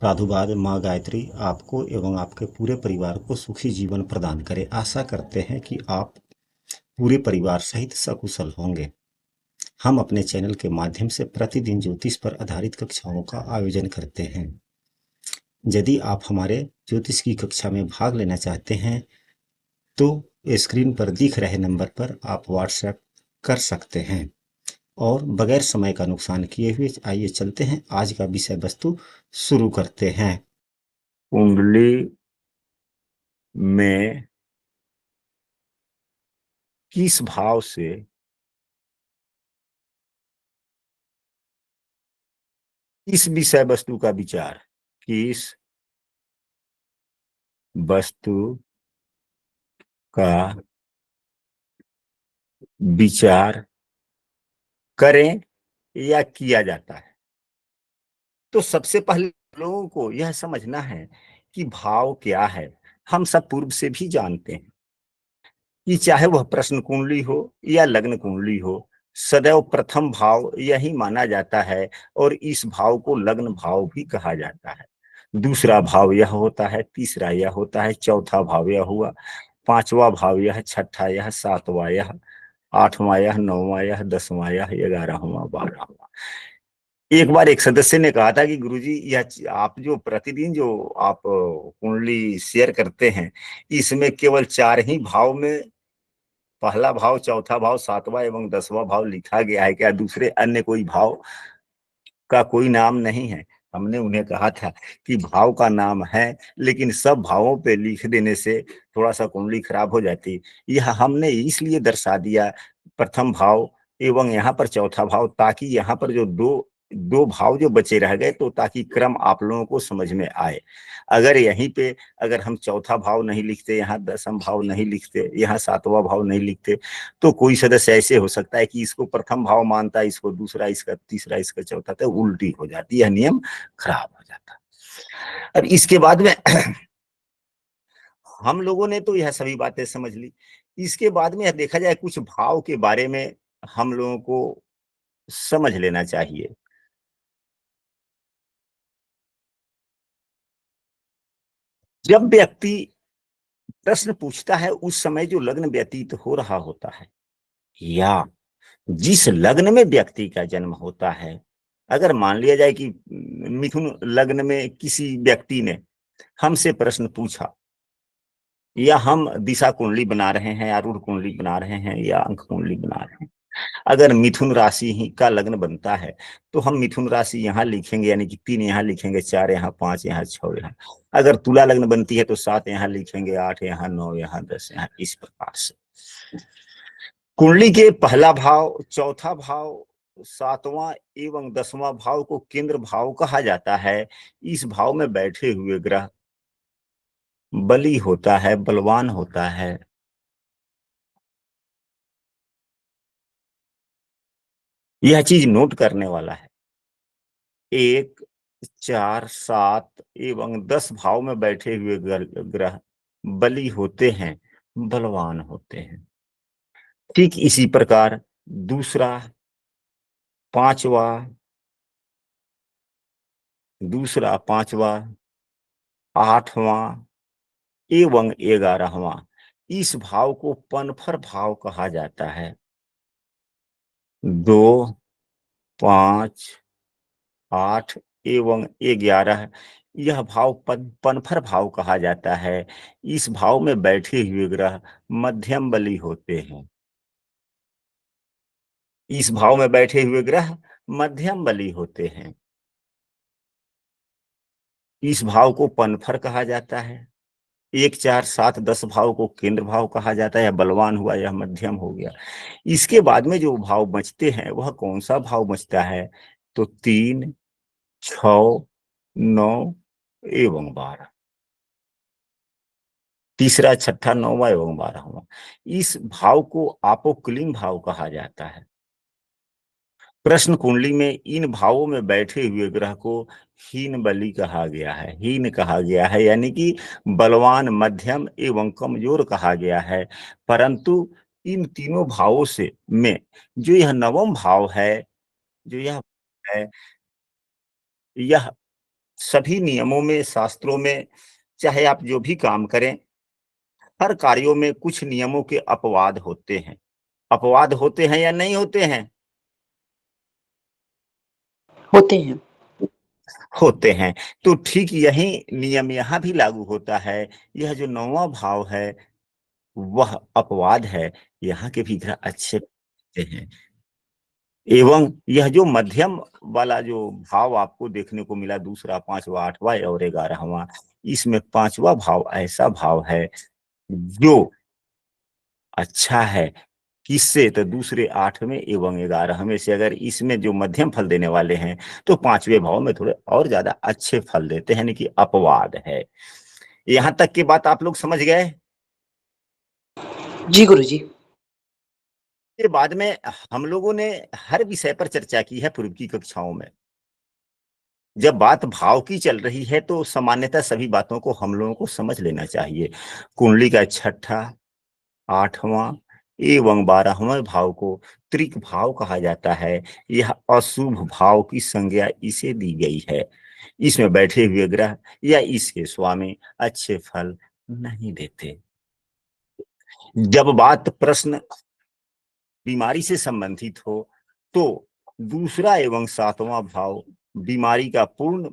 साधुवाद माँ गायत्री आपको एवं आपके पूरे परिवार को सुखी जीवन प्रदान करे। आशा करते हैं कि आप पूरे परिवार सहित सकुशल होंगे। हम अपने चैनल के माध्यम से प्रतिदिन ज्योतिष पर आधारित कक्षाओं का आयोजन करते हैं। यदि आप हमारे ज्योतिष की कक्षा में भाग लेना चाहते हैं तो स्क्रीन पर दिख रहे नंबर पर आप व्हाट्सएप कर सकते हैं। और बगैर समय का नुकसान किए हुए आइए चलते हैं, आज का विषय वस्तु शुरू करते हैं। कुंडली में किस भाव से इस विषय वस्तु का विचार, किस वस्तु का विचार करें या किया जाता है। तो सबसे पहले लोगों को यह समझना है कि भाव क्या है। हम सब पूर्व से भी जानते हैं कि चाहे वह प्रश्न कुंडली हो या लग्न कुंडली हो, सदैव प्रथम भाव यही माना जाता है और इस भाव को लग्न भाव भी कहा जाता है। दूसरा भाव यह होता है, तीसरा यह होता है, चौथा भाव यह हुआ, पांचवा भाव यह, छठा यह, सातवां यह, आठवां यह, नौवां यह, 10वां यह, 11वां, 12वां। एक बार एक सदस्य ने कहा था कि गुरुजी, यह आप जो प्रतिदिन जो आप कुंडली शेयर करते हैं, इसमें केवल 4 ही भाव में पहला भाव, चौथा भाव, सातवां एवं 10वां भाव लिखा गया है, क्या दूसरे अन्य कोई भाव का कोई नाम नहीं है? हमने उन्हें कहा था कि भाव का नाम है, लेकिन सब भावों पे लिख देने से थोड़ा सा कुंडली खराब हो जाती। यह हमने इसलिए दर्शा दिया, प्रथम भाव एवं यहाँ पर चौथा भाव, ताकि यहाँ पर जो दो दो भाव जो बचे रह गए, तो ताकि क्रम आप लोगों को समझ में आए। अगर यहीं पे अगर हम चौथा भाव नहीं लिखते, यहाँ 10वां भाव नहीं लिखते, यहाँ 7वां भाव नहीं लिखते, तो कोई सदस्य ऐसे हो सकता है कि इसको प्रथम भाव मानता है, इसको दूसरा, इसका तीसरा, इसका चौथा, तो उल्टी हो जाती है, यह नियम खराब हो जाता है। अब इसके बाद में हम लोगों ने तो यह सभी बातें समझ ली। इसके बाद में यह देखा जाए, कुछ भाव के बारे में हम लोगों को समझ लेना चाहिए। जब व्यक्ति प्रश्न पूछता है, उस समय जो लग्न व्यतीत हो रहा होता है या जिस लग्न में व्यक्ति का जन्म होता है, अगर मान लिया जाए कि मिथुन लग्न में किसी व्यक्ति ने हमसे प्रश्न पूछा, या हम दिशा कुंडली बना रहे हैं, आरूढ़ कुंडली बना रहे हैं, या अंक कुंडली बना रहे हैं, अगर मिथुन राशि ही का लग्न बनता है, तो हम मिथुन राशि यहाँ लिखेंगे, यानी कि 3 यहाँ लिखेंगे, 4 यहाँ, 5 यहाँ, 6 यहाँ। अगर तुला लग्न बनती है तो 7 यहाँ लिखेंगे, 8 यहाँ, 9 यहाँ, 10 यहाँ, इस प्रकार से। कुंडली के पहला भाव, चौथा भाव, 7वां एवं 10वां भाव को केंद्र भाव कहा जाता है। इस भाव में बैठे हुए ग्रह बली होता है, बलवान होता है। यह चीज नोट करने वाला है। 1, 4, 7 एवं 10 भाव में बैठे हुए ग्रह बली होते हैं, बलवान होते हैं। ठीक इसी प्रकार दूसरा, पांचवा, पांचवा, 8वां एवं 11वां, इस भाव को पनफर भाव कहा जाता है। 2, 5, 8 एवं 11, यह भाव पनफर भाव कहा जाता है। इस भाव में बैठे हुए ग्रह मध्यम बली होते हैं। इस भाव में बैठे हुए ग्रह मध्यम बली होते हैं। इस भाव को पनफर कहा जाता है। 1, 4, 7, 10 भाव को केंद्र भाव कहा जाता है। यह बलवान हुआ, यह मध्यम हो गया। इसके बाद में जो भाव बचते हैं, वह कौन सा भाव बचता है? तो 3, 6, 9 एवं 12। तीसरा, छठा, 9वां एवं 12वां, इस भाव को आपोक्लिंग भाव कहा जाता है। प्रश्न कुंडली में इन भावों में बैठे हुए ग्रह को हीन बली कहा गया है। हीन कहा गया है यानी कि बलवान, मध्यम एवं कमजोर कहा गया है। परंतु इन तीनों भावों से में जो यह नवम भाव है, जो यह है, यह सभी नियमों में, शास्त्रों में, चाहे आप जो भी काम करें, हर कार्यों में कुछ नियमों के अपवाद होते हैं। अपवाद होते हैं या नहीं होते हैं? होते हैं। होते हैं। तो ठीक यही नियम यहाँ भी लागू होता है। यह जो 9वां भाव है वह अपवाद है। यहाँ के भी ग्रह अच्छे होते हैं। एवं यह जो मध्यम वाला जो भाव आपको देखने को मिला, दूसरा, पांचवा, आठवां और 11वां, इसमें पांचवा भाव ऐसा भाव है जो अच्छा है। किससे? तो दूसरे 8वें एवं 11वें से। अगर इसमें जो मध्यम फल देने वाले हैं तो 5वें भाव में थोड़े और ज्यादा अच्छे फल देते हैं, यानी कि अपवाद है। यहां तक की बात आप लोग समझ गए? जी गुरुजी। के बाद में हम लोगों ने हर विषय पर चर्चा की है पूर्व की कक्षाओं में। जब बात भाव की चल रही है तो सामान्यतः सभी बातों को हम लोगों को समझ लेना चाहिए। कुंडली का छठा, 8वां एवं 12वां भाव को त्रिक भाव कहा जाता है। यह अशुभ भाव की संज्ञा इसे दी गई है। इसमें बैठे हुए ग्रह या इसके स्वामी अच्छे फल नहीं देते। जब बात प्रश्न बीमारी से संबंधित हो तो दूसरा एवं 7वां भाव बीमारी का पूर्ण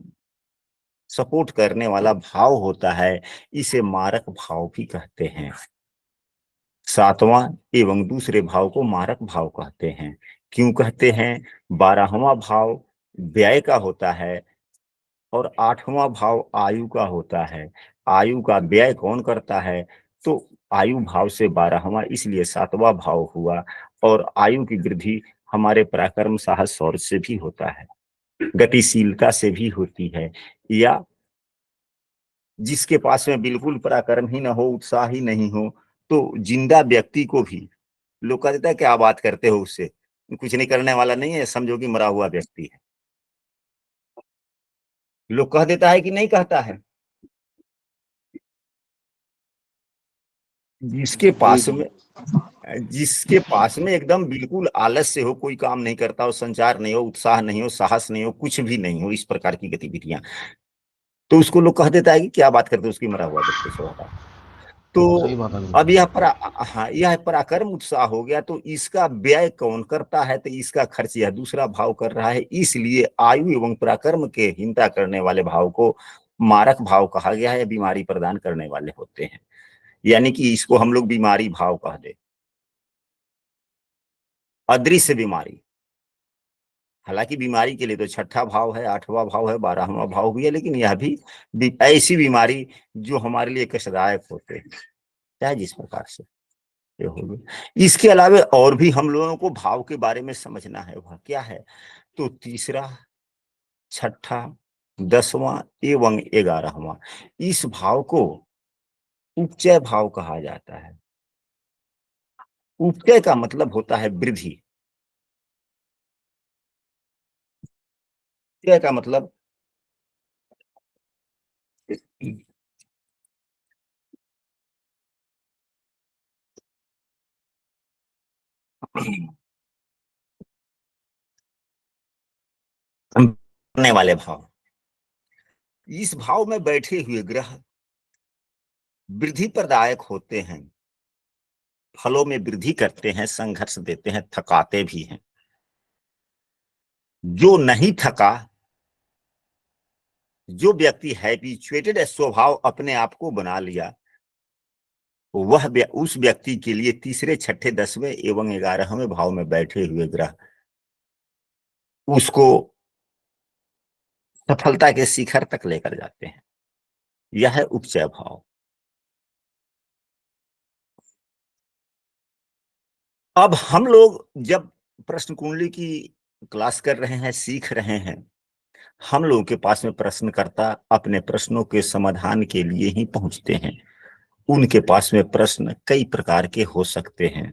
सपोर्ट करने वाला भाव होता है। इसे मारक भाव भी कहते हैं। 7वां एवं दूसरे भाव को मारक भाव कहते हैं। क्यों कहते हैं? 12वां भाव व्यय का होता है और 8वां भाव आयु का होता है। आयु का व्यय कौन करता है? तो आयु भाव से 12वां, इसलिए 7वां भाव हुआ। और आयु की वृद्धि हमारे पराक्रम, साहस, शौर्य से भी होता है, गतिशीलता से भी होती है। या जिसके पास में बिल्कुल पराक्रम ही ना हो, उत्साह ही नहीं हो, तो जिंदा व्यक्ति को भी लोग कह देता है क्या बात करते हो, उससे कुछ नहीं करने वाला नहीं है, समझो कि मरा हुआ व्यक्ति है। लोग कह देता है कि नहीं कहता है? जिसके जी पास जी। में जिसके पास में एकदम बिल्कुल आलस्य हो, कोई काम नहीं करता हो, संचार नहीं हो, उत्साह नहीं हो, साहस नहीं हो, कुछ भी नहीं हो, इस प्रकार की गतिविधियां, तो उसको लोग कह देता है कि क्या बात करते हो, उसकी मरा हुआ व्यक्ति से होता। सही तो बात है अब बिल्कुल। हाँ, यह पराक्रम उत्साह हो गया, तो इसका व्यय कौन करता है? तो इसका खर्च यह दूसरा भाव कर रहा है। इसलिए आयु एवं पराक्रम के हिंता करने वाले भाव को मारक भाव कहा गया है। बीमारी प्रदान करने वाले होते हैं, यानी कि इसको हम लोग बीमारी भाव कह दे। अदृश्य बीमारी, हालांकि बीमारी के लिए तो छठा भाव है, 8वां भाव है, 12वां भाव भी है, लेकिन यह भी ऐसी बीमारी जो हमारे लिए कष्टदायक होते हैं, चाहे जिस प्रकार से ये होगी। इसके अलावा और भी हम लोगों को भाव के बारे में समझना है, वह क्या है? तो तीसरा, छठा, 10वां एवं 11वां, इस भाव को उपचय भाव कहा जाता है। उपचय का मतलब होता है वृद्धि। उपचय का मतलब करने वाले भाव। इस भाव में बैठे हुए ग्रह वृद्धि प्रदायक होते हैं, फलों में वृद्धि करते हैं, संघर्ष देते हैं, थकाते भी हैं। जो नहीं थका, जो व्यक्ति हैबिचुएटेड स्वभाव अपने आप को बना लिया, वह उस व्यक्ति के लिए तीसरे, छठे, 10वें एवं 11वें भाव में बैठे हुए ग्रह उसको सफलता के शिखर तक लेकर जाते हैं। यह है उपचय भाव। अब हम लोग जब प्रश्न कुंडली की क्लास कर रहे हैं, सीख रहे हैं, हम लोगों के पास में प्रश्नकर्ता अपने प्रश्नों के समाधान के लिए ही पहुंचते हैं। उनके पास में प्रश्न कई प्रकार के हो सकते हैं।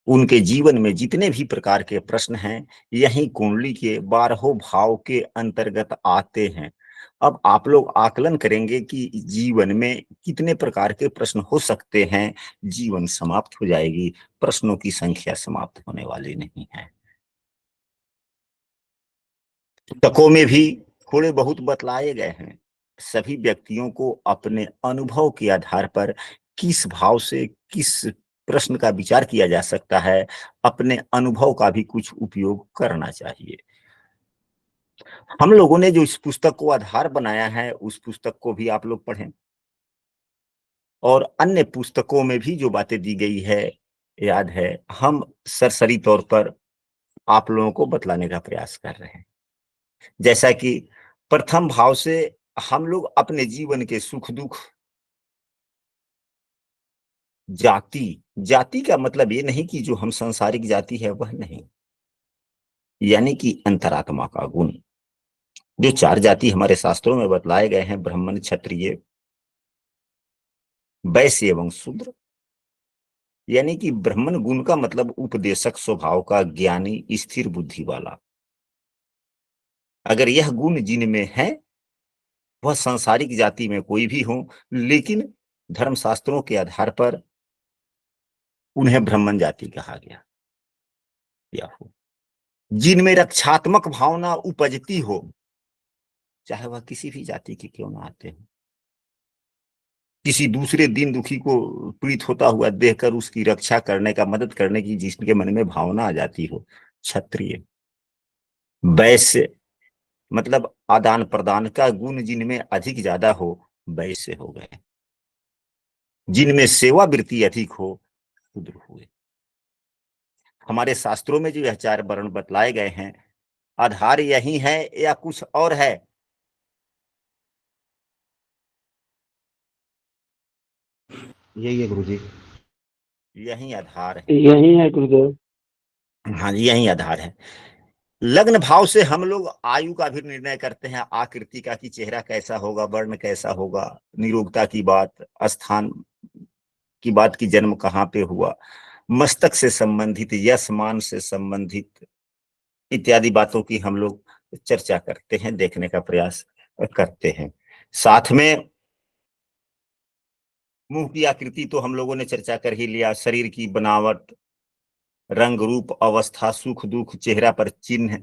उनके जीवन में जितने भी प्रकार के प्रश्न हैं, यही कुंडली के 12 भाव के अंतर्गत आते हैं। अब आप लोग आकलन करेंगे कि जीवन में कितने प्रकार के प्रश्न हो सकते हैं। जीवन समाप्त हो जाएगी, प्रश्नों की संख्या समाप्त होने वाली नहीं है। पुस्तकों में भी थोड़े बहुत बतलाए गए हैं। सभी व्यक्तियों को अपने अनुभव के आधार पर किस भाव से किस प्रश्न का विचार किया जा सकता है, अपने अनुभव का भी कुछ उपयोग करना चाहिए। हम लोगों ने जो इस पुस्तक को आधार बनाया है, उस पुस्तक को भी आप लोग पढ़ें और अन्य पुस्तकों में भी जो बातें दी गई है, याद है, हम सरसरी तौर पर आप लोगों को बतलाने का प्रयास कर रहे हैं। जैसा कि प्रथम भाव से हम लोग अपने जीवन के सुख दुख, जाति, जाति का मतलब ये नहीं कि जो हम सांसारिक जाति है वह नहीं, यानी कि अंतरात्मा का गुण। जो चार जाति हमारे शास्त्रों में बतलाए गए हैं, ब्राह्मण, क्षत्रिय, वैश्य एवं शूद्र, यानी कि ब्राह्मण गुण का मतलब उपदेशक स्वभाव का, ज्ञानी, स्थिर बुद्धि वाला। अगर यह गुण जिनमें है, वह सांसारिक जाति में कोई भी हो, लेकिन धर्मशास्त्रों के आधार पर उन्हें ब्राह्मण जाति कहा गया। या हो जिनमें रक्षात्मक भावना उपजती हो, चाहे वह किसी भी जाति के क्यों ना आते हो, किसी दूसरे दीन दुखी को पीड़ित होता हुआ देखकर उसकी रक्षा करने का, मदद करने की जिसके मन में भावना आ जाती हो, क्षत्रिय। वैश्य मतलब आदान प्रदान का गुण जिनमें अधिक ज्यादा हो, वैश्य हो गए। जिनमें सेवा वृत्ति अधिक हो, शूद्र हुए। हमारे शास्त्रों में जो यह चार वर्ण बतलाए गए हैं, आधार यही है या कुछ और है? यही है गुरुजी। यही आधार है। यही है गुरुदेव। हाँ जी, यही आधार है। लग्न भाव से हम लोग आयु का भी निर्णय करते हैं, आकृति का, कि चेहरा कैसा होगा, वर्ण कैसा होगा, निरोगता की बात, स्थान की बात, की जन्म कहाँ पे हुआ, मस्तक से संबंधित, यश मान से संबंधित इत्यादि बातों की हम लोग चर्चा करते हैं, देखने का प्रयास करते हैं। साथ में मुंह की आकृति तो हम लोगों ने चर्चा कर ही लिया, शरीर की बनावट, रंग रूप, अवस्था, सुख दुख, चेहरा पर चिन्ह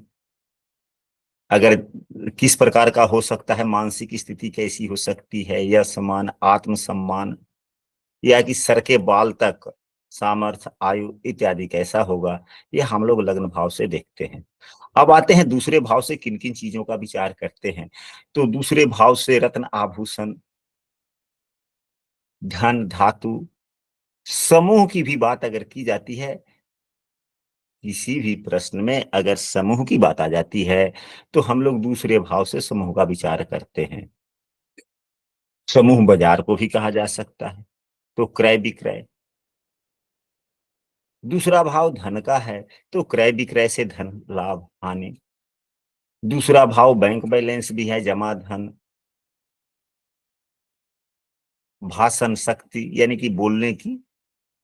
अगर किस प्रकार का हो सकता है, मानसिक स्थिति कैसी हो सकती है, यह सम्मान, आत्मसम्मान, या कि सर के बाल तक सामर्थ्य, आयु इत्यादि कैसा होगा, यह हम लोग लग्न भाव से देखते हैं। अब आते हैं दूसरे भाव से किन किन चीजों का विचार करते हैं। तो दूसरे भाव से रत्न, आभूषण, धन, धातु, समूह की भी बात अगर की जाती है, किसी भी प्रश्न में अगर समूह की बात आ जाती है, तो हम लोग दूसरे भाव से समूह का विचार करते हैं। समूह बाजार को भी कहा जा सकता है, तो क्रय विक्रय। दूसरा भाव धन का है, तो क्रय विक्रय से धन लाभ हानि। दूसरा भाव बैंक बैलेंस भी है, जमा धन। भाषण शक्ति यानी कि बोलने की,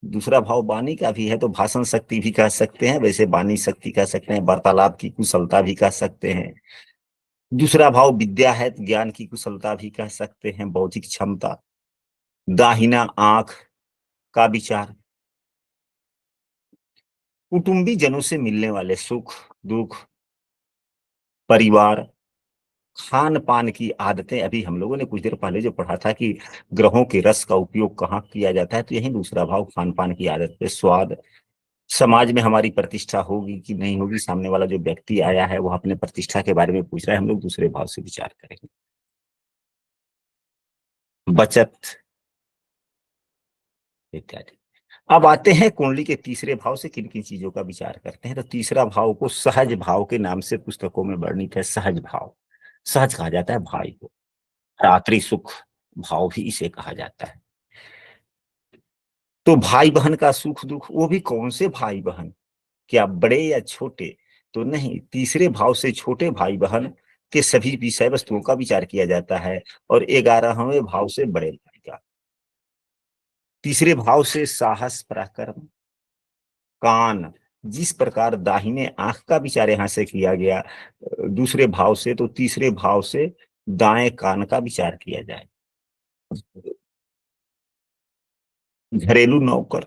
दूसरा भाव वाणी का भी है, तो भाषण शक्ति भी कह सकते हैं, वैसे वाणी शक्ति कह सकते हैं, वार्तालाप की कुशलता भी कह सकते हैं। दूसरा भाव विद्या है, ज्ञान की कुशलता भी कह सकते हैं, बौद्धिक क्षमता। दाहिना आंख का विचार, कुटुंबी जनों से मिलने वाले सुख दुख, परिवार, खान पान की आदतें। अभी हम लोगों ने कुछ देर पहले जो पढ़ा था कि ग्रहों के रस का उपयोग कहाँ किया जाता है, तो यही दूसरा भाव, खान पान की आदत पे, स्वाद, समाज में हमारी प्रतिष्ठा होगी कि नहीं होगी, सामने वाला जो व्यक्ति आया है वो अपने प्रतिष्ठा के बारे में पूछ रहा है, हम लोग दूसरे भाव से विचार करेंगे। बचत इत्यादि। अब आते हैं कुंडली के तीसरे भाव से किन किन चीजों का विचार करते हैं। तो तीसरा भाव को सहज भाव के नाम से पुस्तकों में वर्णित है। सहज भाव, सहज कहा जाता है भाई को। रात्रि सुख भाव भी इसे कहा जाता है। तो भाई बहन का सुख दुख, वो भी कौन से भाई बहन, क्या बड़े या छोटे, तो नहीं, तीसरे भाव से छोटे भाई बहन के सभी विषय वस्तुओं का विचार किया जाता है, और 11वें भाव से बड़े भाई का। तीसरे भाव से साहस, पराक्रम, कान, जिस प्रकार दाहिने आंख का विचार यहां से किया गया दूसरे भाव से, तो तीसरे भाव से दाएं कान का विचार किया जाए। घरेलू नौकर,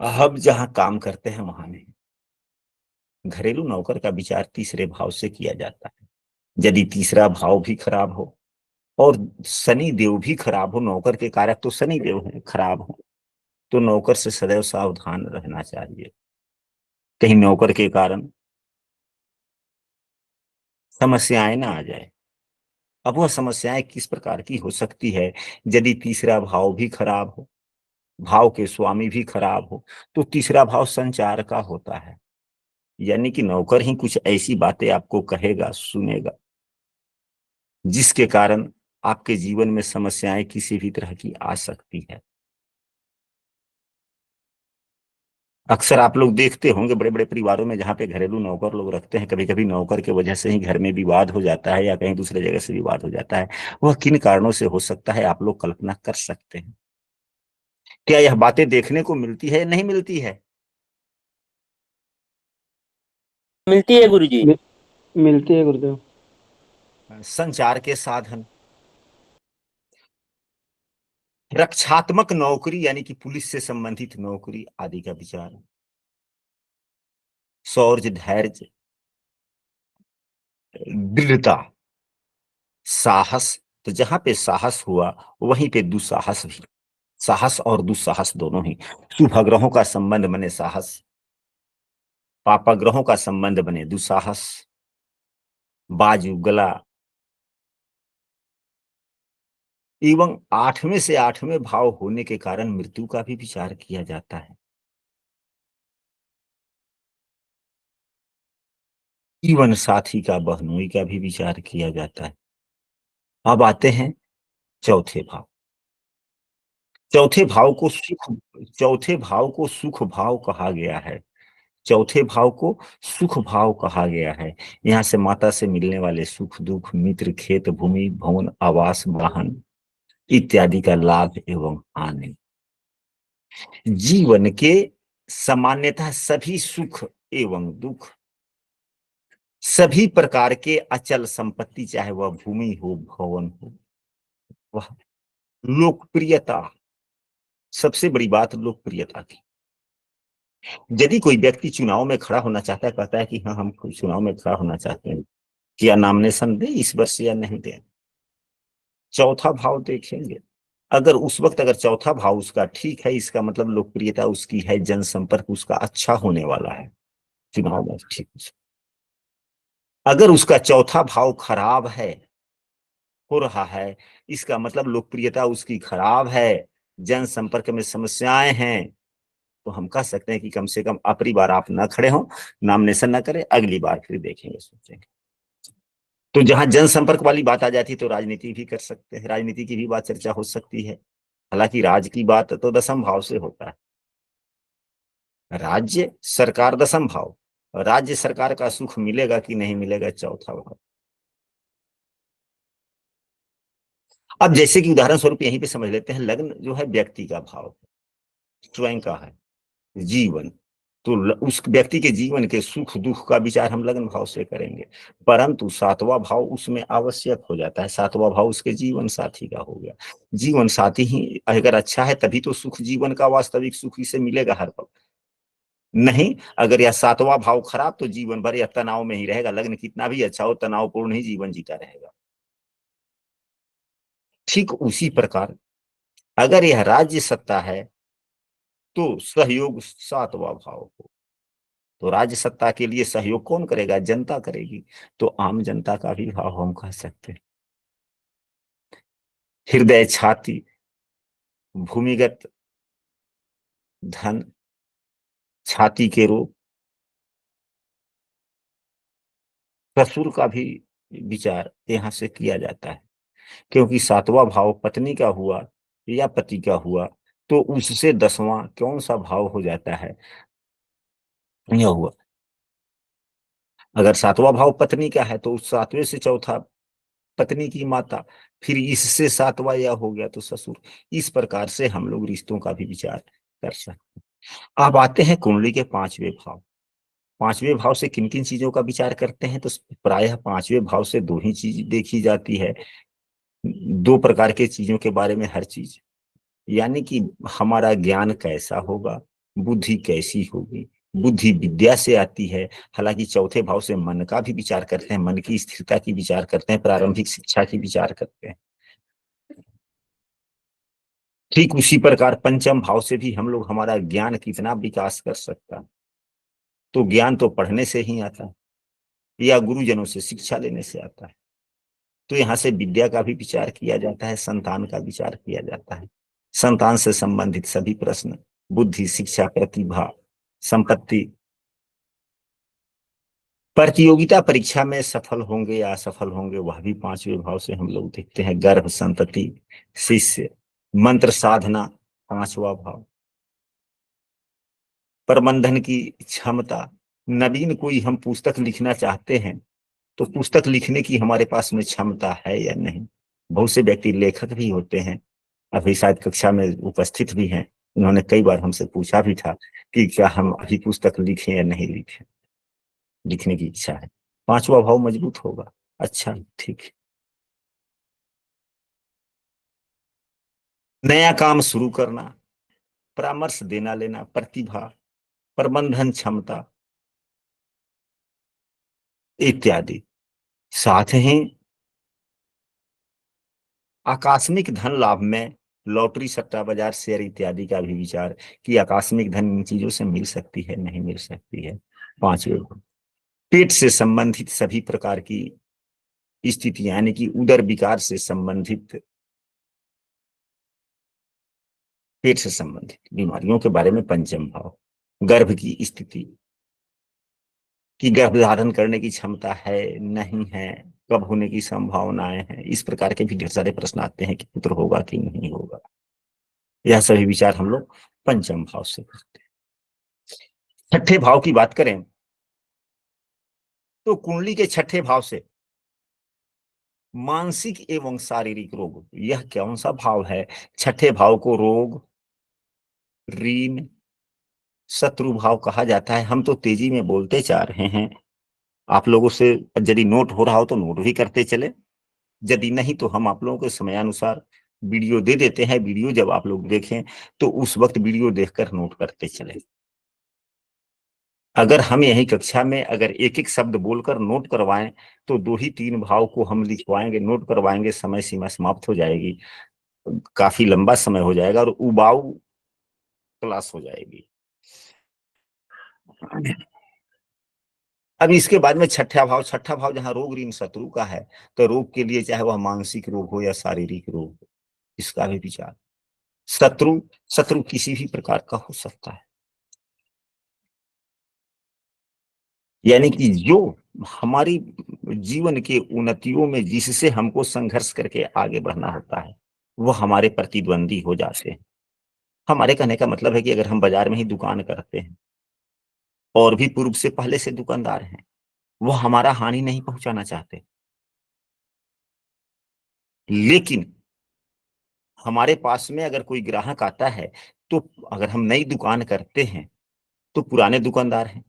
अब जहां काम करते हैं वहां नहीं, घरेलू नौकर का विचार तीसरे भाव से किया जाता है। यदि तीसरा भाव भी खराब हो और शनि देव भी खराब हो, नौकर के कारक तो शनि देव है, खराब हो, तो नौकर से सदैव सावधान रहना चाहिए, कहीं नौकर के कारण समस्याएं ना आ जाए। अब वह समस्याएं किस प्रकार की हो सकती है? यदि तीसरा भाव भी खराब हो, भाव के स्वामी भी खराब हो, तो तीसरा भाव संचार का होता है, यानी कि नौकर ही कुछ ऐसी बातें आपको कहेगा, सुनेगा, जिसके कारण आपके जीवन में समस्याएं किसी भी तरह की आ सकती है। अक्सर आप लोग देखते होंगे बड़े बड़े परिवारों में जहाँ पे घरेलू नौकर लोग रखते हैं, कभी कभी नौकर के वजह से ही घर में विवाद हो जाता है या कहीं दूसरे जगह से विवाद हो जाता है। वह किन कारणों से हो सकता है, आप लोग कल्पना कर सकते हैं? क्या यह बातें देखने को मिलती है या नहीं मिलती है? मिलती है गुरुजी। मिलती है गुरुदेव। संचार के साधन, रक्षात्मक नौकरी यानी कि पुलिस से संबंधित नौकरी आदि का विचार, शौर्य, धैर्य, दृढ़ता, साहस। तो जहां पे साहस हुआ वहीं पे दुस्साहस भी, साहस और दुस्साहस दोनों ही। शुभ ग्रहों का संबंध बने साहस, पाप ग्रहों का संबंध बने दुस्साहस, बाजू, गला, एवं आठवें से आठवें भाव होने के कारण मृत्यु का भी विचार किया जाता है। जीवन साथी का, बहनोई का भी विचार किया जाता है। अब आते हैं चौथे भाव। चौथे भाव को सुख, चौथे भाव को सुख भाव कहा गया है। चौथे भाव को सुख भाव कहा गया है। यहाँ से माता से मिलने वाले सुख दुख, मित्र, खेत, भूमि, भवन, आवास, वाहन इत्यादि का लाभ एवं हानि। जीवन के सामान्यतः सभी सुख एवं दुख, सभी प्रकार के अचल संपत्ति, चाहे वह भूमि हो, भवन हो, वह लोकप्रियता, सबसे बड़ी बात लोकप्रियता की। यदि कोई व्यक्ति चुनाव में खड़ा होना चाहता है, कहता है कि हाँ हम चुनाव में खड़ा होना चाहते हैं, क्या नामिनेशन दे इस वर्ष या नहीं दे, चौथा भाव देखेंगे। अगर उस वक्त अगर चौथा भाव उसका ठीक है, इसका मतलब लोकप्रियता उसकी है, जनसंपर्क उसका अच्छा होने वाला है, चुनाव में ठीक। अगर उसका चौथा भाव खराब है, हो रहा है, इसका मतलब लोकप्रियता उसकी खराब है, जनसंपर्क में समस्याएं हैं, तो हम कह सकते हैं कि कम से कम आखिरी बार आप ना खड़े हो, नॉमिनेशन ना करें, अगली बार फिर देखेंगे, सोचेंगे। तो जहां जनसंपर्क वाली बात आ जाती है तो राजनीति भी कर सकते हैं, राजनीति की भी बात चर्चा हो सकती है। हालांकि राज की बात तो दसम भाव से होता है, राज्य सरकार दसम भाव, राज्य सरकार का सुख मिलेगा कि नहीं मिलेगा चौथा भाव। अब जैसे कि उदाहरण स्वरूप यहीं पे समझ लेते हैं, लग्न जो है व्यक्ति का भाव, स्वयं का है, जीवन, तो उस व्यक्ति के जीवन के सुख दुख का विचार हम लग्न भाव से करेंगे। परंतु सातवां भाव उसमें आवश्यक हो जाता है, सातवां भाव उसके जीवन साथी का हो गया। जीवन साथी ही अगर अच्छा है तभी तो सुख, जीवन का वास्तविक सुख इसे मिलेगा हर पल। नहीं, अगर यह सातवां भाव खराब तो जीवन भर यह तनाव में ही रहेगा, लग्न कितना भी अच्छा हो तनावपूर्ण ही जीवन जीता रहेगा। ठीक उसी प्रकार अगर यह राज्य सत्ता है तो सहयोग सातवां भाव हो, तो राज्य सत्ता के लिए सहयोग कौन करेगा? जनता करेगी, तो आम जनता का भी भाव हम कह सकते हैं। हृदय, छाती, भूमिगत धन, छाती के रोग, ससुर का भी विचार यहां से किया जाता है, क्योंकि सातवां भाव पत्नी का हुआ या पति का हुआ तो उससे दसवां कौन सा भाव हो जाता है? यह हुआ, अगर सातवां भाव पत्नी का है तो उस सातवें से चौथा पत्नी की माता, फिर इससे सातवां यह हो गया तो ससुर। इस प्रकार से हम लोग रिश्तों का भी विचार कर सकते हैं। अब आते हैं कुंडली के पांचवें भाव। पांचवें भाव से किन किन चीजों का विचार करते हैं? तो प्रायः पांचवें भाव से दो ही चीज देखी जाती है, दो प्रकार के चीजों के बारे में हर चीज, यानी कि हमारा ज्ञान कैसा होगा, बुद्धि कैसी होगी, बुद्धि विद्या से आती है। हालांकि चौथे भाव से मन का भी विचार करते हैं, मन की स्थिरता की विचार करते हैं, प्रारंभिक शिक्षा की विचार करते हैं। ठीक उसी प्रकार पंचम भाव से भी हम लोग हमारा ज्ञान कितना विकास कर सकता है। तो ज्ञान तो पढ़ने से ही आता है या गुरुजनों से शिक्षा लेने से आता है। तो यहाँ से विद्या का भी विचार किया जाता है, संतान का विचार किया जाता है। संतान से संबंधित सभी प्रश्न, बुद्धि, शिक्षा, प्रतिभा, संपत्ति, प्रतियोगिता परीक्षा में सफल होंगे या असफल होंगे, वह भी पांचवें भाव से हम लोग देखते हैं। गर्भ, संतति, शिष्य, मंत्र साधना, पांचवा भाव। प्रबंधन की क्षमता, नवीन कोई हम पुस्तक लिखना चाहते हैं तो पुस्तक लिखने की हमारे पास में क्षमता है या नहीं। बहुत से व्यक्ति लेखक भी होते हैं, अभी शायद कक्षा में उपस्थित भी हैं। उन्होंने कई बार हमसे पूछा भी था कि क्या हम अभी पुस्तक लिखें या नहीं लिखें। लिखने की इच्छा है, पांचवा भाव मजबूत होगा। अच्छा, ठीक है। नया काम शुरू करना, परामर्श देना लेना, प्रतिभा, प्रबंधन क्षमता इत्यादि। साथ ही आकस्मिक धन लाभ में लॉटरी, सट्टा बाजार, शेयर इत्यादि का भी विचार कि आकस्मिक धन इन चीजों से मिल सकती है, नहीं मिल सकती है। पांचवे, पेट से संबंधित सभी प्रकार की स्थिति, यानी कि उदर विकार से संबंधित, पेट से संबंधित बीमारियों के बारे में पंचम भाव। गर्भ की स्थिति कि गर्भ धारण करने की क्षमता है, नहीं है, कब होने की संभावनाएं हैं, इस प्रकार के भी ढेर सारे प्रश्न आते हैं कि पुत्र होगा कि नहीं होगा। यह सभी विचार हम लोग पंचम भाव से करते हैं। छठे भाव की बात करें तो कुंडली के छठे भाव से मानसिक एवं शारीरिक रोग, यह कौन सा भाव है? छठे भाव को रोग, ऋण, शत्रु भाव कहा जाता है। हम तो तेजी में बोलते जा रहे हैं, आप लोगों से यदि नोट हो रहा हो तो नोट भी करते चले, यदि नहीं तो हम आप लोगों को समयानुसार वीडियो दे देते हैं। वीडियो जब आप लोग देखें तो उस वक्त वीडियो देखकर नोट करते चले। अगर हम यही कक्षा में अगर एक एक शब्द बोलकर नोट करवाएं तो दो ही तीन भाव को हम लिखवाएंगे, नोट करवाएंगे, समय सीमा समाप्त हो जाएगी, काफी लंबा समय हो जाएगा और उबाऊ क्लास हो जाएगी। अब इसके बाद में छठा भाव, छठा भाव जहां रोग, ऋण, शत्रु का है, तो रोग के लिए चाहे वह मानसिक रोग हो या शारीरिक रोग हो, इसका भी विचार। शत्रु, शत्रु किसी भी प्रकार का हो सकता है, यानी कि जो हमारी जीवन के उन्नतियों में जिससे हमको संघर्ष करके आगे बढ़ना होता है वो हमारे प्रतिद्वंदी हो जाते हैं। हमारे कहने का मतलब है कि अगर हम बाजार में ही दुकान करते हैं और भी पूर्व से पहले से दुकानदार हैं, वो हमारा हानि नहीं पहुंचाना चाहते, लेकिन हमारे पास में अगर कोई ग्राहक आता है तो अगर हम नई दुकान करते हैं तो पुराने दुकानदार हैं,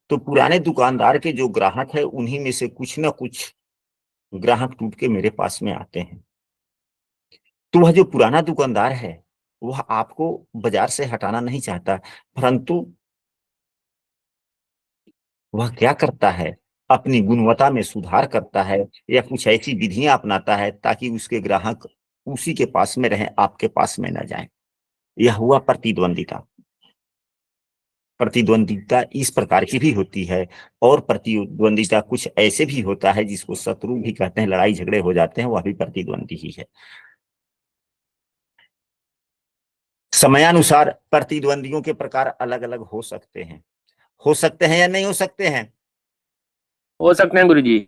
तो पुराने दुकानदार के जो ग्राहक है उन्हीं में से कुछ ना कुछ ग्राहक टूट के मेरे पास में आते हैं। तो वह जो पुराना दुकानदार है वह आपको बाजार से हटाना नहीं चाहता, परंतु वह क्या करता है, अपनी गुणवत्ता में सुधार करता है या कुछ ऐसी विधियां अपनाता है ताकि उसके ग्राहक उसी के पास में रहें, आपके पास में न जाएं। यह हुआ प्रतिद्वंदिता। प्रतिद्वंदिता इस प्रकार की भी होती है और प्रतिद्वंदिता कुछ ऐसे भी होता है जिसको शत्रु भी कहते हैं, लड़ाई झगड़े हो जाते हैं, वह भी प्रतिद्वंदी ही है। समयानुसार प्रतिद्वंदियों के प्रकार अलग अलग हो सकते हैं या नहीं हो सकते हैं। हो सकते हैं गुरुजी।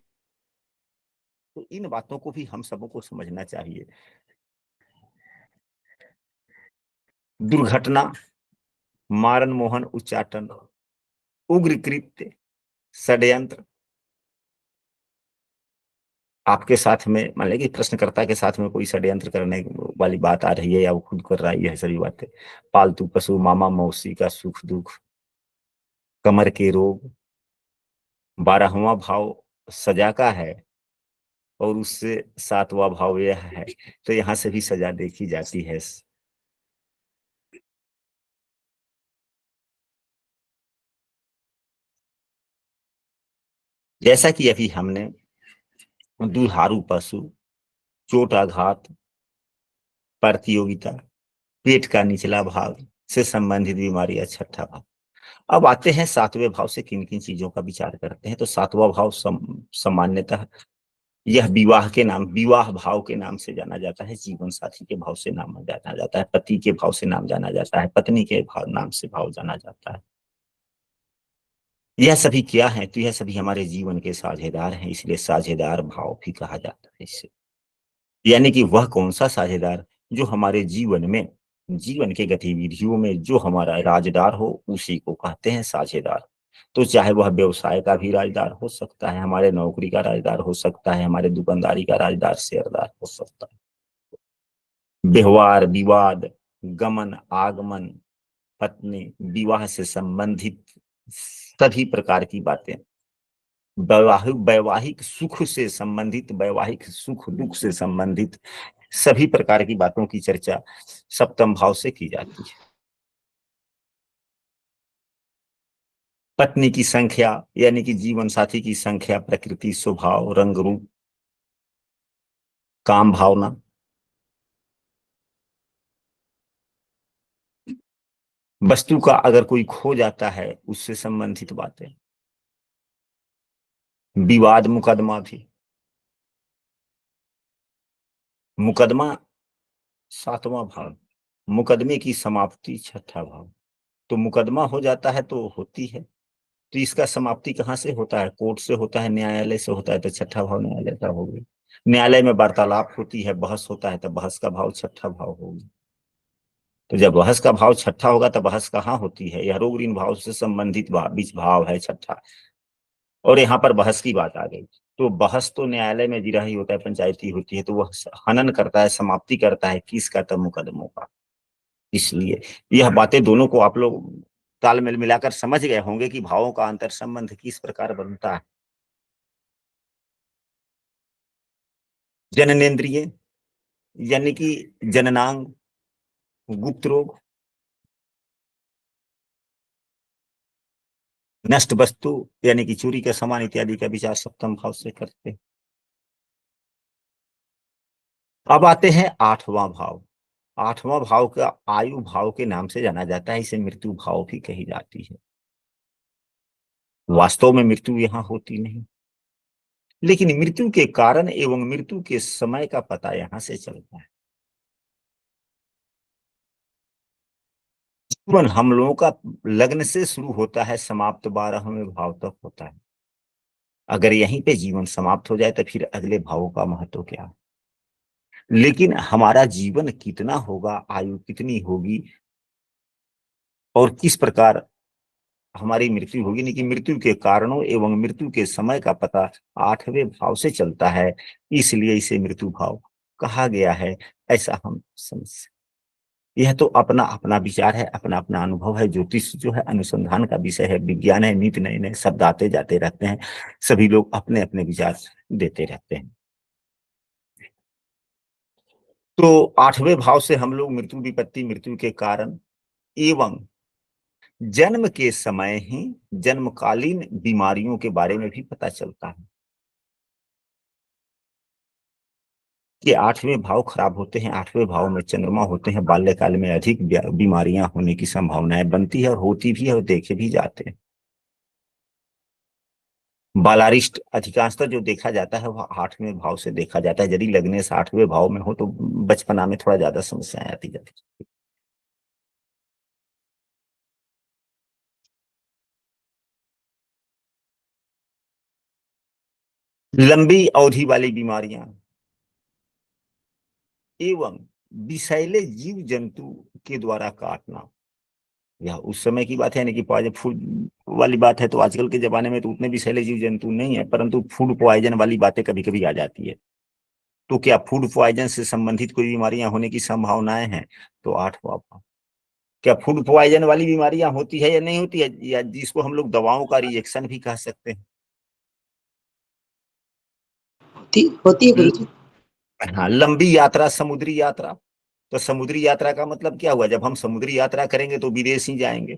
तो इन बातों को भी हम सबों को समझना चाहिए। दुर्घटना, मारन मोहन उच्चाटन, उग्र कृत्य, षड्यंत्र, आपके साथ में मान लीजिए कि प्रश्नकर्ता के साथ में कोई षड्यंत्र करने वाली बात आ रही है या वो खुद कर रहा है, यह सभी बातें। पालतू पशु, मामा मौसी का सुख दुख, कमर के रोग, 12वां भाव सजा का है और उससे 7वां भाव यह है, तो यहाँ से भी सजा देखी जाती है। जैसा कि अभी हमने दुधारू पशु, चोटाघात, प्रतियोगिता, पेट का निचला भाग से संबंधित बीमारी, छठा भाव। अब आते हैं सातवें भाव से किन किन चीजों का विचार करते हैं। तो सातवां भाव सामान्यतः यह विवाह भाव के नाम से जाना जाता है, जीवन साथी के भाव से नाम जाना जाता है, पति के भाव से नाम जाना जाता है, पत्नी के नाम से भाव जाना जाता है। यह सभी क्या है? तो यह सभी हमारे जीवन के साझेदार हैं, इसलिए साझेदार भाव भी कहा जाता है इससे। यानी कि वह कौन सा साझेदार जो हमारे जीवन में, जीवन के गतिविधियों में जो हमारा राजदार हो, उसी को कहते हैं साझेदार। तो चाहे वह व्यवसाय का भी राजदार हो सकता है, हमारे नौकरी का राजदार हो सकता है, हमारे दुकानदारी का राजदार शेयरदार हो सकता है। व्यवहार, विवाद, गमन, आगमन, पत्नी, विवाह से संबंधित सभी प्रकार की बातें, वैवाहिक सुख से संबंधित, वैवाहिक सुख दुख से संबंधित सभी प्रकार की बातों की चर्चा सप्तम भाव से की जाती है। पत्नी की संख्या यानी कि जीवन साथी की संख्या, प्रकृति, स्वभाव, रंग रूप, काम भावना, वस्तु का अगर कोई खो जाता है उससे संबंधित बातें, विवाद, मुकदमा भी। मुकदमा सातवां भाव, मुकदमे की समाप्ति छठा भाव। तो मुकदमा हो जाता है तो होती है, तो इसका समाप्ति कहाँ से होता है? कोर्ट से होता है, न्यायालय से होता है, तो छठा भाव न्यायालय का हो गया। न्यायालय में वार्तालाप होती है, बहस होता है, तो बहस का भाव छठा भाव होगी। तो जब बहस का भाव छठा होगा तो बहस कहाँ होती है? यह रोग ऋण भाव से संबंधित बीच भाव है छठा, और यहाँ पर बहस की बात आ गई। तो बहस तो न्यायालय में जिरह ही होता है, पंचायती होती है, तो वह हनन करता है, समाप्ति करता है किसका? तो मुकदमों का। इसलिए यह बातें दोनों को आप लोग तालमेल मिलाकर समझ गए होंगे कि भावों का अंतर संबंध किस प्रकार बनता है। जननेन्द्रिय यानी कि जननांग, गुप्त रोग, नष्ट वस्तु यानी कि चोरी का सामान इत्यादि का विचार सप्तम भाव से करते हैं। अब आते हैं आठवां भाव। आठवां भाव का आयु भाव के नाम से जाना जाता है, इसे मृत्यु भाव भी कही जाती है। वास्तव में मृत्यु यहां होती नहीं, लेकिन मृत्यु के कारण एवं मृत्यु के समय का पता यहां से चलता है। जीवन हम लोगों का लग्न से शुरू होता है, समाप्त 12वें भाव तक होता है। अगर यहीं पे जीवन समाप्त हो जाए तो फिर अगले भावों का महत्व क्या है? लेकिन हमारा जीवन कितना होगा, आयु कितनी होगी और किस प्रकार हमारी मृत्यु होगी, नहीं कि मृत्यु के कारणों एवं मृत्यु के समय का पता आठवें भाव से चलता है, इसलिए इसे मृत्यु भाव कहा गया है, ऐसा हम समझ। यह तो अपना अपना विचार है, अपना अपना अनुभव है। ज्योतिष जो है अनुसंधान का विषय है, विज्ञान है, नित्य नए नए शब्द आते जाते रहते हैं, सभी लोग अपने अपने विचार देते रहते हैं। तो आठवें भाव से हम लोग मृत्यु, विपत्ति, मृत्यु के कारण एवं जन्म के समय ही जन्मकालीन बीमारियों के बारे में भी पता चलता है कि आठवें भाव खराब होते हैं, आठवें भाव में चंद्रमा होते हैं, बाल्यकाल में अधिक बीमारियां होने की संभावनाएं बनती है और होती भी है और देखे भी जाते हैं। बालारिष्ट अधिकांशतः जो देखा जाता है वह आठवें भाव से देखा जाता है। यदि लग्न से आठवें भाव में हो तो बचपना में थोड़ा ज्यादा समस्याएं आती जाती है। लंबी अवधि वाली बीमारियां एवं विषैले जीव जंतु के द्वारा काटना, यह उस समय की बात है, यानी कि पॉइजन फूड वाली बात है। तो आजकल के जमाने में तो उतने विषैले जीव जंतु नहीं है, परंतु फूड पॉइजन वाली बातें कभी कभी आ जाती है। तो क्या फूड पॉइजन से संबंधित कोई बीमारियां होने की संभावनाएं हैं? तो आठवां भाव। क्या फूड पॉइजन वाली बीमारियां होती है या नहीं होती है, या जिसको हम लोग दवाओं का रिएक्शन भी कह सकते हैं? होती है गुरु जी। हाँ, लंबी यात्रा, समुद्री यात्रा। तो समुद्री यात्रा का मतलब क्या हुआ? जब हम समुद्री यात्रा करेंगे तो विदेश ही जाएंगे।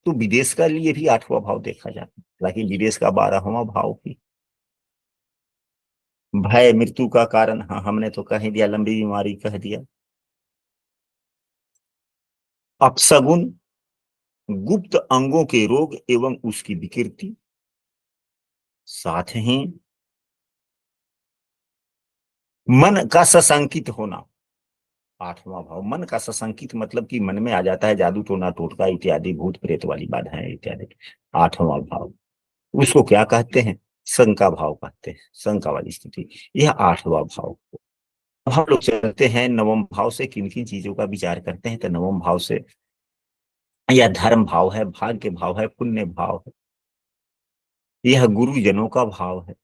तो विदेश का लिए भी 8वां भाव देखा जाता है, हालांकि विदेश का 12वां भाव भी। भय मृत्यु का कारण, हाँ हमने तो कह ही दिया, लंबी बीमारी कह दिया। अपशगुन, गुप्त अंगों के रोग एवं उसकी विकृति, साथ ही मन का सशंकित होना। 8वां भाव मन का सशंकित मतलब कि मन में आ जाता है जादू टोना टोटका इत्यादि, भूत प्रेत वाली बाधाएं इत्यादि। 8वां भाव उसको क्या कहते हैं? शंका भाव कहते हैं, शंका वाली स्थिति, यह 8वां भाव। अब हम लोग चलते हैं नवम भाव से, किन किन चीजों का विचार करते हैं। तो नवम भाव से यह धर्म भाव है, भाग्य भाव है, पुण्य भाव है, यह गुरुजनों का भाव है।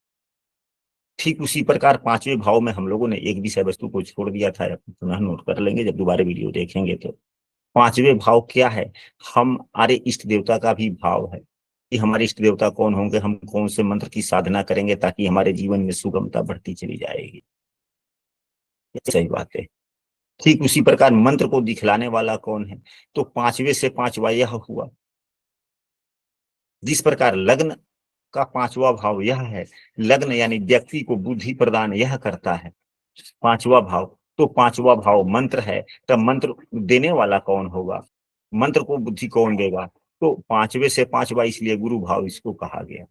ठीक उसी प्रकार 5वें भाव में हम लोगों ने एक विषय वस्तु को छोड़ दिया था, पुनः नोट कर लेंगे जब दोबारा वीडियो देखेंगे। तो 5वें भाव क्या है? हमारे इष्ट देवता का भी भाव है कि हमारे इष्ट देवता कौन होंगे, हम कौन से मंत्र की साधना करेंगे ताकि हमारे जीवन में सुगमता बढ़ती चली जाएगी। सही बात है। ठीक उसी प्रकार मंत्र को दिखलाने वाला कौन है? तो 5वें से 5वां यह हुआ। जिस प्रकार लग्न का 5वां भाव यह है, लग्न यानी व्यक्ति को बुद्धि प्रदान यह करता है 5वां भाव। तो 5वां भाव मंत्र है, तब मंत्र देने वाला कौन होगा, मंत्र को बुद्धि कौन देगा? तो 5वें से 5वां, इसलिए गुरु भाव इसको कहा गया।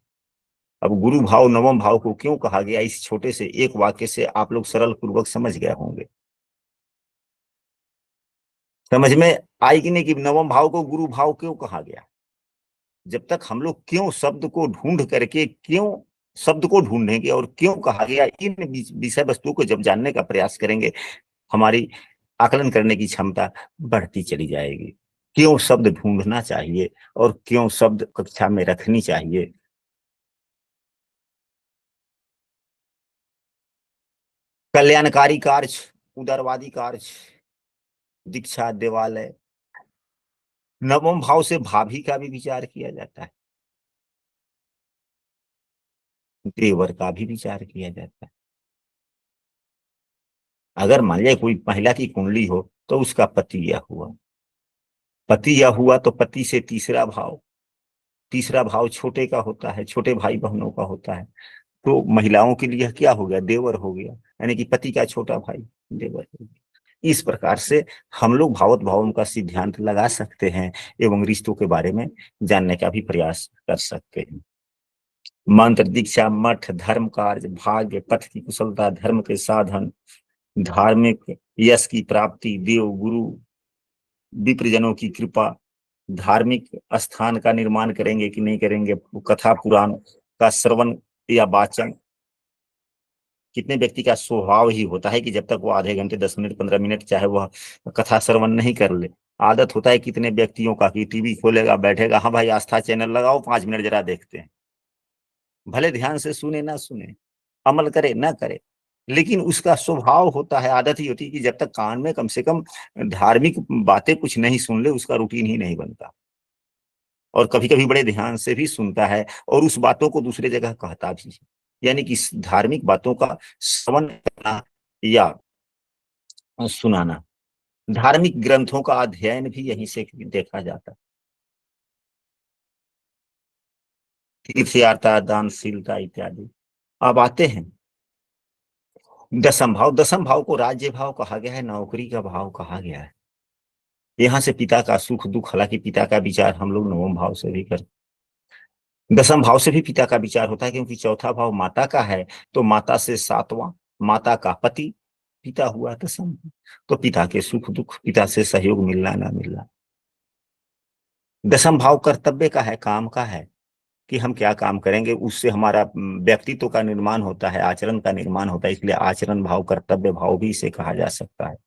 अब गुरु भाव नवम भाव को क्यों कहा गया, इस छोटे से एक वाक्य से आप लोग सरल पूर्वक समझ गए होंगे। समझ में आई कि नहीं कि नवम भाव को गुरु भाव क्यों कहा गया? जब तक हम लोग क्यों शब्द को ढूंढ करके, क्यों शब्द को ढूंढेंगे और क्यों कहा गया, इन विषय वस्तुओं को जब जानने का प्रयास करेंगे, हमारी आकलन करने की क्षमता बढ़ती चली जाएगी। क्यों शब्द ढूंढना चाहिए और क्यों शब्द कक्षा में रखनी चाहिए। कल्याणकारी कार्य, उदारवादी कार्य, दीक्षा, देवालय। नवम भाव से भाभी का भी विचार किया जाता है, देवर का भी विचार किया जाता है। अगर मान लिया कोई महिला की कुंडली हो तो उसका पति या हुआ, पति या हुआ तो पति से तीसरा भाव, तीसरा भाव छोटे का होता है, छोटे भाई बहनों का होता है। तो महिलाओं के लिए क्या हो गया? देवर हो गया, यानी कि पति का छोटा भाई देवर हो गया। इस प्रकार से हम लोग भावत भावों का सिद्धांत लगा सकते हैं एवं रिश्तों के बारे में जानने का भी प्रयास कर सकते हैं। मंत्र, दीक्षा, मठ, धर्म कार्य, भाग्य, पथ की कुशलता, धर्म के साधन, धार्मिक यश की प्राप्ति, देव गुरु विप्रजनों की कृपा, धार्मिक स्थान का निर्माण करेंगे कि नहीं करेंगे, कथा पुराण का श्रवण या वाचन। कितने व्यक्ति का स्वभाव ही होता है कि जब तक वो आधे घंटे 10 मिनट 15 मिनट चाहे वह कथा श्रवण नहीं कर ले, आदत होता है कितने व्यक्तियों का कि टीवी खोलेगा, बैठेगा, हाँ भाई आस्था चैनल लगाओ 5 मिनट जरा देखते हैं, भले ध्यान से सुने ना सुने, अमल करे ना करे, लेकिन उसका स्वभाव होता है, आदत ही होती है कि जब तक कान में कम से कम धार्मिक बातें कुछ नहीं सुन ले उसका रूटीन ही नहीं बनता। और कभी कभी बड़े ध्यान से भी सुनता है और उस बातों को दूसरे जगह कहता भी है। यानी कि धार्मिक बातों का श्रवण करना या सुनाना, धार्मिक ग्रंथों का अध्ययन भी यहीं से देखा जाता है। तीर्थ यात्रा, दानशीलता इत्यादि। अब आते हैं दसम भाव। दसम भाव को राज्य भाव कहा गया है, नौकरी का भाव कहा गया है। यहाँ से पिता का सुख दुख, हालांकि पिता का विचार हम लोग नवम भाव से भी करते, दसम भाव से भी पिता का विचार होता है, क्योंकि चौथा भाव माता का है। तो माता से 7वां, माता का पति, पिता हुआ दसम। तो पिता के सुख दुख, पिता से सहयोग मिलना ना मिलना। दसम भाव कर्तव्य का है, काम का है कि हम क्या काम करेंगे, उससे हमारा व्यक्तित्व का निर्माण होता है, आचरण का निर्माण होता है, इसलिए आचरण भाव, कर्तव्य भाव भी इसे कहा जा सकता है।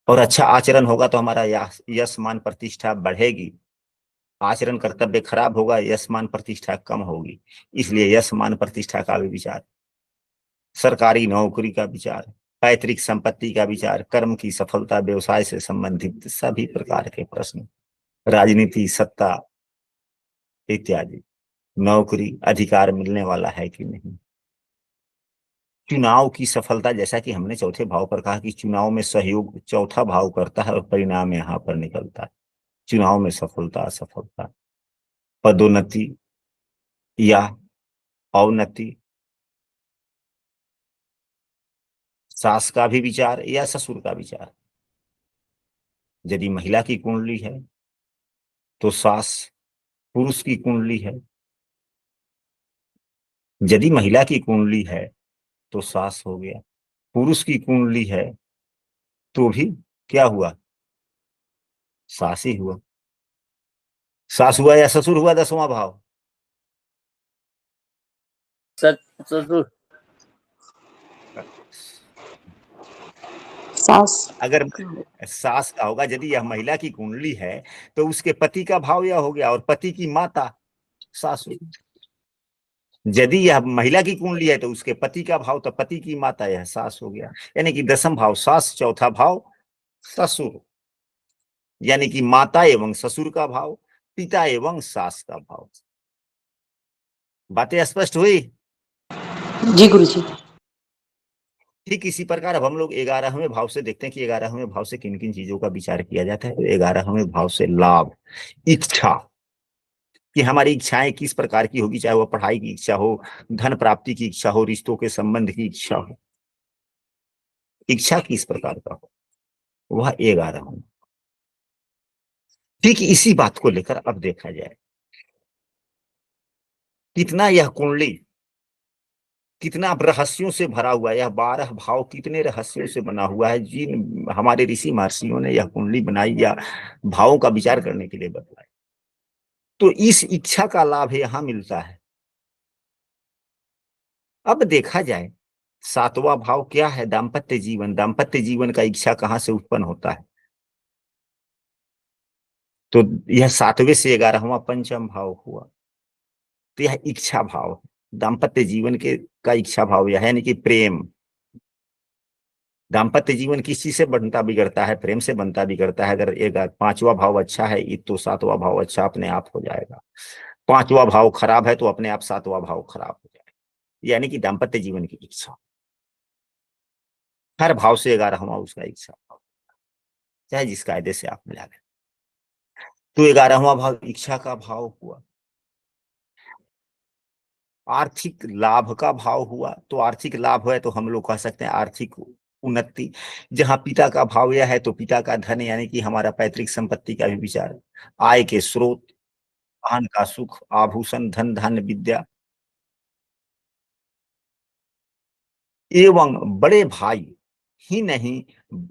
और अच्छा आचरण होगा तो हमारा यश मान प्रतिष्ठा बढ़ेगी, आचरण कर्तव्य खराब होगा, यश मान प्रतिष्ठा कम होगी। इसलिए यश मान प्रतिष्ठा का भी विचार, सरकारी नौकरी का विचार, पैतृक संपत्ति का विचार, कर्म की सफलता, व्यवसाय से संबंधित सभी प्रकार के प्रश्न, राजनीति, सत्ता इत्यादि, नौकरी, अधिकार मिलने वाला है कि नहीं, चुनाव की सफलता, जैसा कि हमने चौथे भाव पर कहा कि चुनाव में सहयोग चौथा भाव करता है और परिणाम यहाँ पर निकलता है। चुनाव में सफलता असफलता, पदोन्नति या अवनति, सास का भी विचार या ससुर का विचार। यदि महिला की कुंडली है तो सास पुरुष की कुंडली है, यदि महिला की कुंडली है तो सास हो गया, पुरुष की कुंडली है तो भी क्या हुआ, सास ही हुआ। सास हुआ या ससुर हुआ 10वां भाव? ससुर। सास अगर सास का होगा, यदि यह महिला की कुंडली है तो उसके पति का भाव यह हो गया, और पति की माता सास हुई। यदि यह महिला की कुंडली है तो उसके पति का भाव, तो पति की माता यह सास हो गया। यानी कि 10वां भाव सास, चौथा भाव ससुर, यानी कि माता एवं ससुर का भाव, पिता एवं सास का भाव। बातें स्पष्ट हुई? जी गुरुजी। ठीक इसी प्रकार अब हम लोग 11वें भाव से देखते हैं कि 11वें भाव से किन किन चीजों का विचार किया जाता है। तो 11वें भाव से लाभ, इच्छा, कि हमारी इच्छाएं किस प्रकार की होगी, चाहे वह पढ़ाई की इच्छा हो, धन प्राप्ति की इच्छा हो, रिश्तों के संबंध की इच्छा हो, इच्छा किस प्रकार का हो, वह 11वां। ठीक इसी बात को लेकर अब देखा जाए कितना यह कुंडली, कितना रहस्यों से भरा हुआ है, यह 12 भाव कितने रहस्यों से बना हुआ है। जिन हमारे ऋषि महर्षियों ने यह कुंडली बनाई या भावों का विचार करने के लिए बताया, तो इस इच्छा का लाभ यहां मिलता है। अब देखा जाए 7वां भाव क्या है, दाम्पत्य जीवन। दाम्पत्य जीवन का इच्छा कहां से उत्पन्न होता है? तो यह 7वें से 11वां पंचम भाव हुआ, तो यह इच्छा भाव, दाम्पत्य जीवन के का इच्छा भाव यह है, यानी कि प्रेम। दाम्पत्य जीवन किस चीज से बनता बिगड़ता है? प्रेम से बनता बिगड़ता है। अगर एक 5वां भाव अच्छा है तो 7वां भाव अच्छा अपने आप हो जाएगा, 5वां भाव खराब है तो अपने आप 7वां भाव खराब हो जाएगा। यानी कि दाम्पत्य जीवन की इच्छा, हर भाव से 11वां उसका इच्छा भाव, चाहे जिस कायदे से आप मिला लें। तो 11वां भाव इच्छा का भाव हुआ। आर्थिक लाभ का भाव हुआ, तो आर्थिक लाभ है तो हम लोग कह सकते हैं आर्थिक उन्नति। जहां पिता का भाव यह है तो पिता का धन, यानी कि हमारा पैतृक संपत्ति का भी विचार, आय के स्रोत, वाहन का सुख, आभूषण, धन धान्य विद्या, एवं बड़े भाई ही नहीं,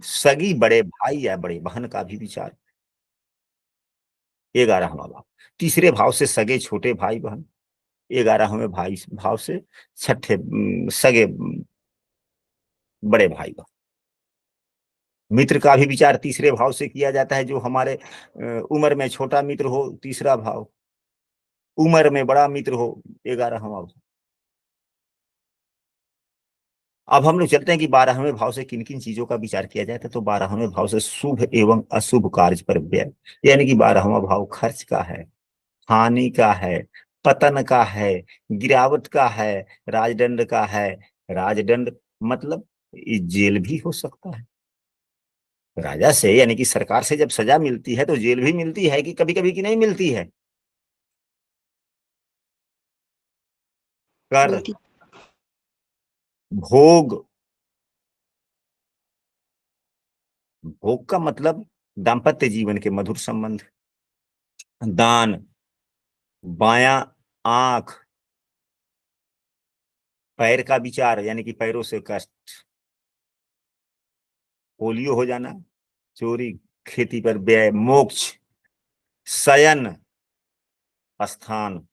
सगी बड़े भाई या बड़े बहन का भी विचार। 11वां भाव, तीसरे भाव से सगे छोटे भाई बहन, 11वें भाई भाव से छठे सगे बड़े भाई बहन। मित्र का भी विचार तीसरे भाव से किया जाता है, जो हमारे उम्र में छोटा मित्र हो, तीसरा भाव, उम्र में बड़ा मित्र हो, 11वां भाव। अब हम लोग चलते हैं कि 12वें भाव से किन किन चीजों का विचार किया जाता है। तो 12वें भाव से शुभ एवं अशुभ कार्य पर व्यय, यानी कि 12वां भाव खर्च का है, हानि का है, पतन का है, गिरावट का है, राजदंड का है। राजदंड मतलब जेल भी हो सकता है। राजा से यानी कि सरकार से जब सजा मिलती है तो जेल भी मिलती है, कि कभी कभी की नहीं मिलती है। कर, मिलती। भोग, भोग का मतलब दाम्पत्य जीवन के मधुर संबंध, दान, बायां आंख, पैर का विचार यानी कि पैरों से कष्ट, पोलियो हो जाना, चोरी, खेती पर व्यय, मोक्ष, शयन स्थान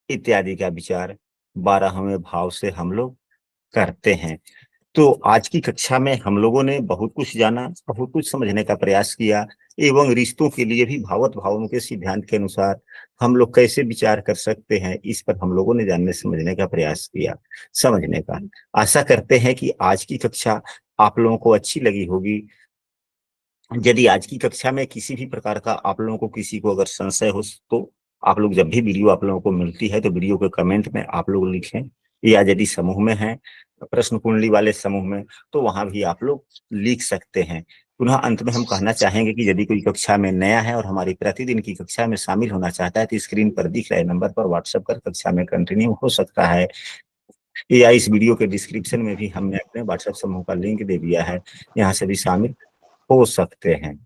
इत्यादि का विचार 12वें भाव से हम लोग करते हैं। तो आज की कक्षा में हम लोगों ने बहुत कुछ जाना, बहुत कुछ समझने का प्रयास किया, एवं रिश्तों के लिए भी भावत भावों के सिद्धांत के अनुसार हम लोग कैसे विचार कर सकते हैं, इस पर हम लोगों ने जानने समझने का प्रयास किया, समझने का। आशा करते हैं कि आज की कक्षा आप लोगों को अच्छी लगी होगी। यदि आज की कक्षा में किसी भी प्रकार का आप लोगों को किसी को अगर संशय हो, तो आप लोग जब भी वीडियो आप लोगों को मिलती है तो वीडियो के कमेंट में आप लोग लिखें, या यदि समूह में हैं, प्रश्न कुंडली वाले समूह में, तो वहां भी आप लोग लिख सकते हैं। पुनः अंत में हम कहना चाहेंगे कि यदि कोई कक्षा में नया है और हमारी प्रतिदिन की कक्षा में शामिल होना चाहता है तो स्क्रीन पर दिख रहे नंबर पर व्हाट्सएप कर कक्षा में कंटिन्यू हो सकता है, या इस वीडियो के डिस्क्रिप्शन में भी हमने अपने व्हाट्सएप समूह का लिंक दे दिया है, यहाँ से भी शामिल हो सकते हैं।